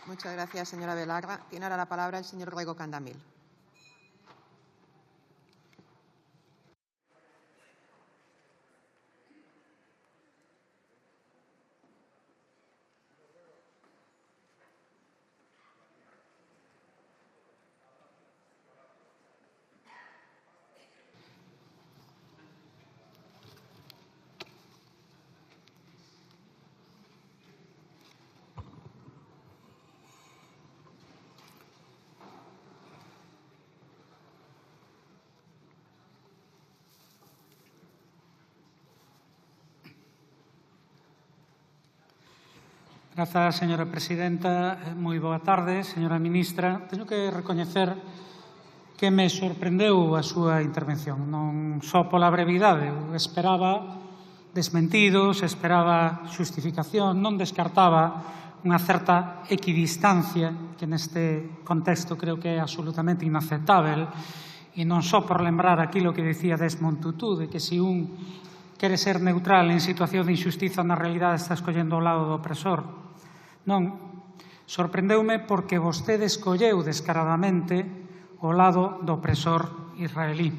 Muchas gracias, señora Velarra. Tiene ahora la palabra el señor Rego Candamil. Grazas, señora presidenta. Moi boa tarde, señora ministra. Teño que recoñecer que me sorprendeu a súa intervención. Non só pola brevidade. Eu esperaba desmentidos, esperaba xustificación, non descartaba unha certa equidistancia que neste contexto creo que é absolutamente inaceptável, e non só por lembrar aquilo que dicía Desmond Tutu, de que se un quere ser neutral en situación de injustiza, na realidade está escollendo o lado do opresor. Non, sorprendeume porque vostede escolleu descaradamente o lado do opresor israelí.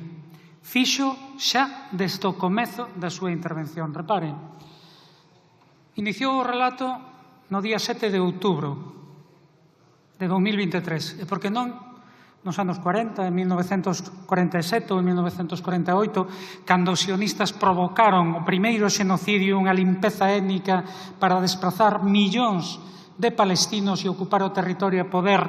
Fixo xa desde o comezo da súa intervención. Reparen, iniciou o relato no día 7 de outubro de 2023, e por que non nos anos 40, en 1947 ou en 1948, cando os sionistas provocaron o primeiro xenocidio, unha limpeza étnica para desprazar millóns de palestinos e ocupar o territorio e poder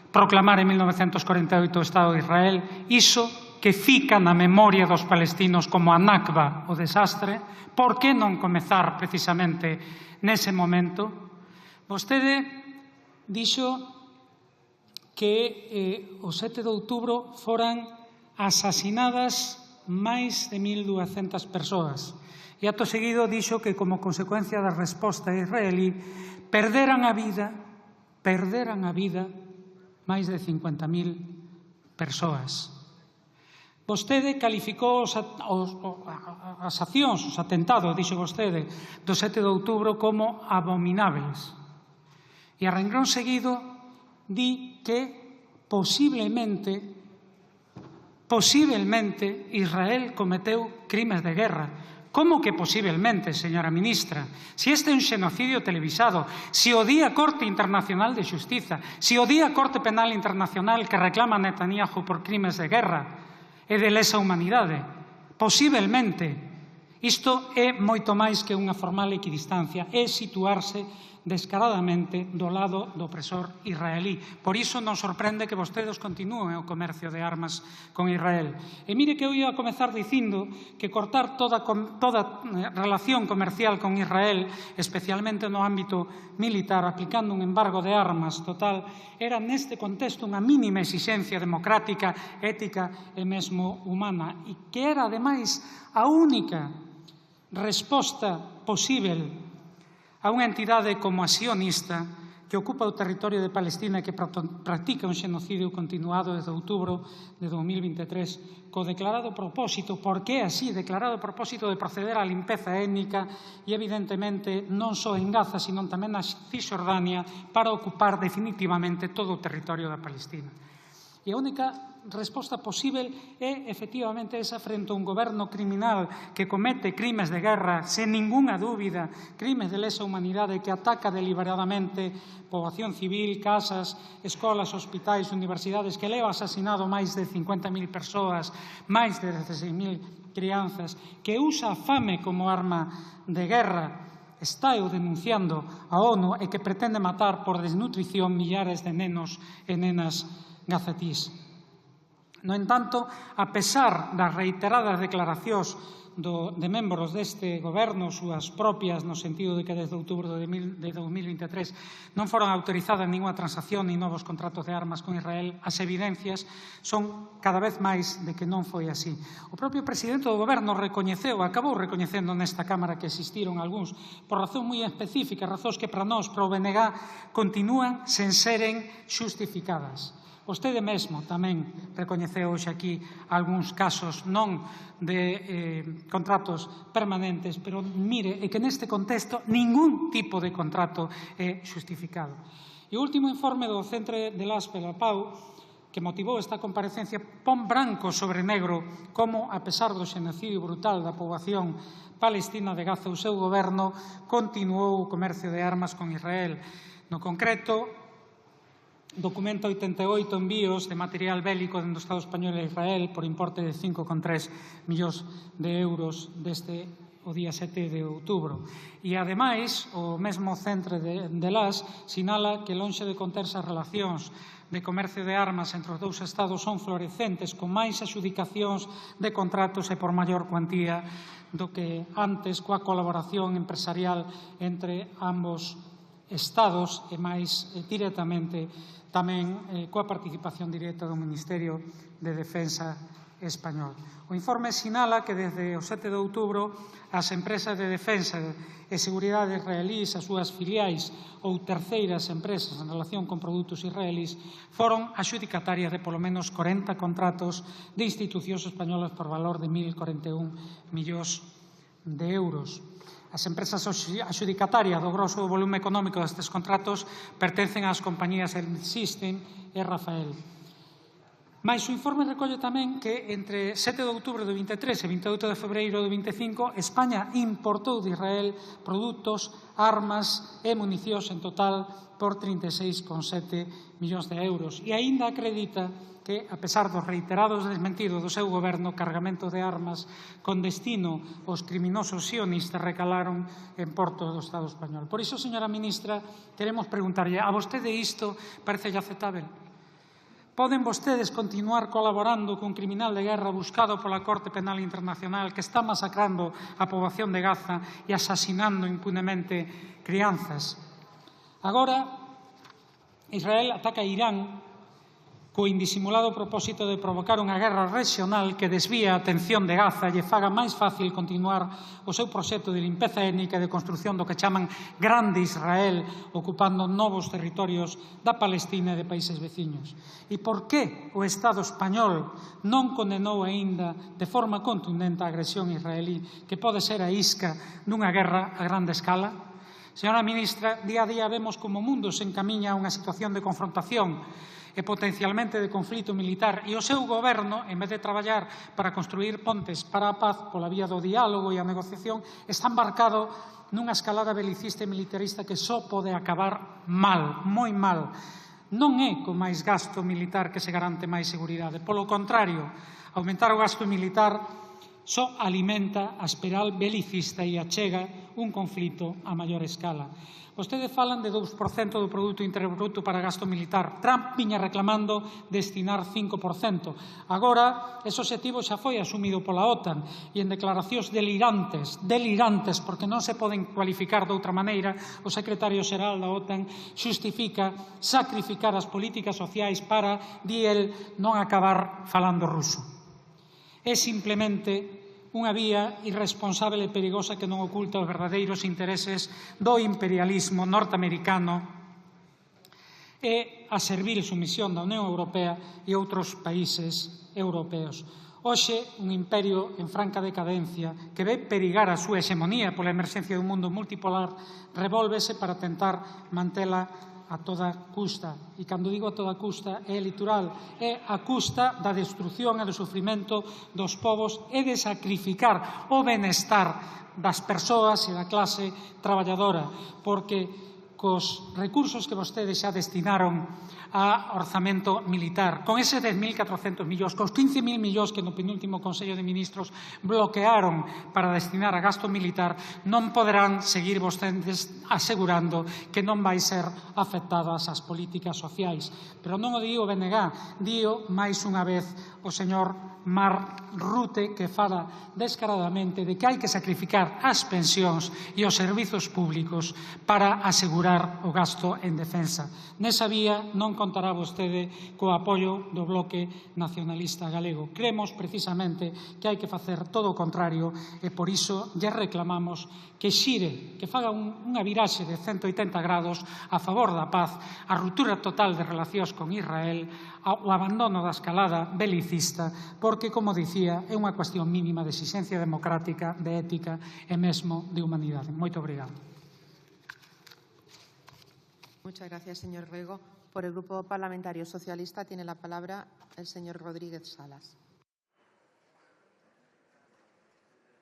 proclamar en 1948 o Estado de Israel, iso que fica na memoria dos palestinos como a Nakba, o desastre. Por que non comezar precisamente nese momento? Vostede dixo que o 7 de outubro foran asasinadas máis de 1.200 persoas. E acto seguido dixo que como consecuencia da resposta israelí perderan a vida máis de 50.000 persoas. Vostede calificou as accións, os atentados, dixo vostede, do 7 de outubro como abominables. E a renglón seguido di que posiblemente Israel cometeu crimes de guerra. Como que posiblemente, señora ministra? Se este é un xenocidio televisado, se o día a Corte Internacional de Xustiza, se o día a Corte Penal Internacional que reclama a Netanyahu por crimes de guerra e de lesa humanidade, posiblemente isto é moito máis que unha formal equidistancia, é situarse descaradamente do lado do opresor israelí. Por iso non sorprende que vostedes continúen o comercio de armas con Israel. E mire que eu ia a comezar dicindo que cortar toda relación comercial con Israel, especialmente no ámbito militar, aplicando un embargo de armas total, era neste contexto unha mínima exixencia democrática, ética e mesmo humana, e que era, ademais, a única resposta posível a unha entidade como a sionista que ocupa o territorio de Palestina e que practica un xenocidio continuado desde outubro de 2023 co declarado propósito, porque é así, declarado propósito de proceder á limpeza étnica e evidentemente non só en Gaza, sino tamén na Cisjordania para ocupar definitivamente todo o territorio da Palestina. E a única resposta posível é, efectivamente, esa frente a un goberno criminal que comete crimes de guerra, sen ningunha dúbida, crimes de lesa humanidade, que ataca deliberadamente poboación civil, casas, escolas, hospitais, universidades, que leva asesinado máis de 50.000 persoas, máis de 16.000 crianzas, que usa a fame como arma de guerra. Está eu denunciando a ONU e que pretende matar por desnutrición millares de nenos e nenas gazatís. No entanto, a pesar das reiteradas declaracións de membros deste goberno, súas propias, no sentido de que desde outubro de 2023 non foron autorizadas ninguna transacción ni novos contratos de armas con Israel, as evidencias son cada vez máis de que non foi así. O propio presidente do goberno acabou recoñecendo nesta Cámara que existiron algúns, por razón moi específica, razóns que para nós, para o BNG, continúan sen seren xustificadas. Vostede mesmo tamén recoñeceu hoxe aquí algúns casos non de contratos permanentes, pero mire, é que neste contexto ningún tipo de contrato é xustificado. E o último informe do Centre de Laspe da PAU, que motivou esta comparecencia, pon branco sobre negro como, a pesar do xenocidio brutal da poboación palestina de Gaza, o seu goberno continuou o comercio de armas con Israel. No concreto, documenta 88 envíos de material bélico dentro do Estado español a Israel por importe de 5,3 millóns de euros desde o día 7 de outubro. E, ademais, o mesmo Centre de Las sinala que, lonxe de conterse as relacións de comercio de armas entre os dous estados, son florecentes, con máis adxudicacións de contratos e por maior cuantía do que antes, coa colaboración empresarial entre ambos estados e máis directamente tamén coa participación directa do Ministerio de Defensa español. O informe sinala que desde o 7 de outubro as empresas de defensa e seguridade israelís, as súas filiais ou terceiras empresas en relación con produtos israelís, foron adxudicatarias de polo menos 40 contratos de institucións españolas por valor de 1.041 millóns de euros. As empresas adxudicatarias do grosso do volume económico destes contratos pertencen ás compañías System e Rafael. Mais o informe recolle tamén que entre 7 de outubro do 23 e 28 de febreiro do 25 España importou de Israel produtos, armas e municións en total por 36,7 millóns de euros. E aínda acredita que, a pesar dos reiterados desmentidos do seu goberno, cargamento de armas con destino aos criminosos sionistas recalaron en portos do Estado español. Por iso, señora ministra, queremos preguntarlle, a vostede isto parecelle aceptável? Poden vostedes continuar colaborando cun criminal de guerra buscado pola Corte Penal Internacional que está masacrando a poboación de Gaza e asasinando impunemente crianzas? Agora, Israel ataca a Irán co indisimulado propósito de provocar unha guerra regional que desvía a atención de Gaza e lle faga máis fácil continuar o seu proxecto de limpeza étnica e de construción do que chaman Grande Israel, ocupando novos territorios da Palestina e de países veciños. E por que o Estado español non condenou aínda de forma contundente a agresión israelí, que pode ser a isca dunha guerra a grande escala? Señora ministra, día a día vemos como o mundo se encamiña a unha situación de confrontación e potencialmente de conflito militar, e o seu goberno, en vez de traballar para construir pontes para a paz pola vía do diálogo e a negociación, está embarcado nunha escalada belicista e militarista que só pode acabar mal, moi mal. Non é con máis gasto militar que se garante máis seguridade. Polo contrario, aumentar o gasto militar só alimenta a espiral belicista e achega un conflito a maior escala. Vostedes falan de 2% do Produto Interior Bruto para gasto militar. Trump viña reclamando destinar 5%. Agora, ese objetivo xa foi asumido pola OTAN e en declaracións delirantes, porque non se poden cualificar de outra maneira, o secretario xeral da OTAN xustifica sacrificar as políticas sociais para, di el, non acabar falando ruso. É simplemente unha vía irresponsable e perigosa que non oculta os verdadeiros intereses do imperialismo norteamericano e a servil sumisión da Unión Europea e outros países europeos. Hoxe, un imperio en franca decadencia que ve perigar a súa hexemonía pola emerxencia dun mundo multipolar revólvese para tentar mantela a toda custa. E cando digo a toda custa é literal, é a custa da destrucción e do sufrimento dos povos e de sacrificar o benestar das persoas e da clase traballadora, porque cos recursos que vostedes xa destinaron a orzamento militar, con ese 10.400 millóns, cos 15.000 millóns que no penúltimo Consello de Ministros bloquearon para destinar a gasto militar, non poderán seguir vostedes asegurando que non vai ser afectadas as políticas sociais. Pero non o digo BNG, dío máis unha vez o señor Mark Rutte, que fala descaradamente de que hai que sacrificar as pensións e os servizos públicos para asegurar o gasto en defensa. Nesa vía non contará vostede co apoio do Bloque Nacionalista Galego. Cremos precisamente que hai que facer todo o contrario e por iso lle reclamamos que xire, que faga unha viraxe de 180 grados a favor da paz, a ruptura total de relacións con Israel, o abandono da escalada belicista, porque, como dicía, é unha cuestión mínima de exixencia democrática, de ética e mesmo de humanidade. Moito obrigado. Muchas gracias, señor Rego. Por el Grupo Parlamentario Socialista tiene la palabra el señor Rodríguez Salas.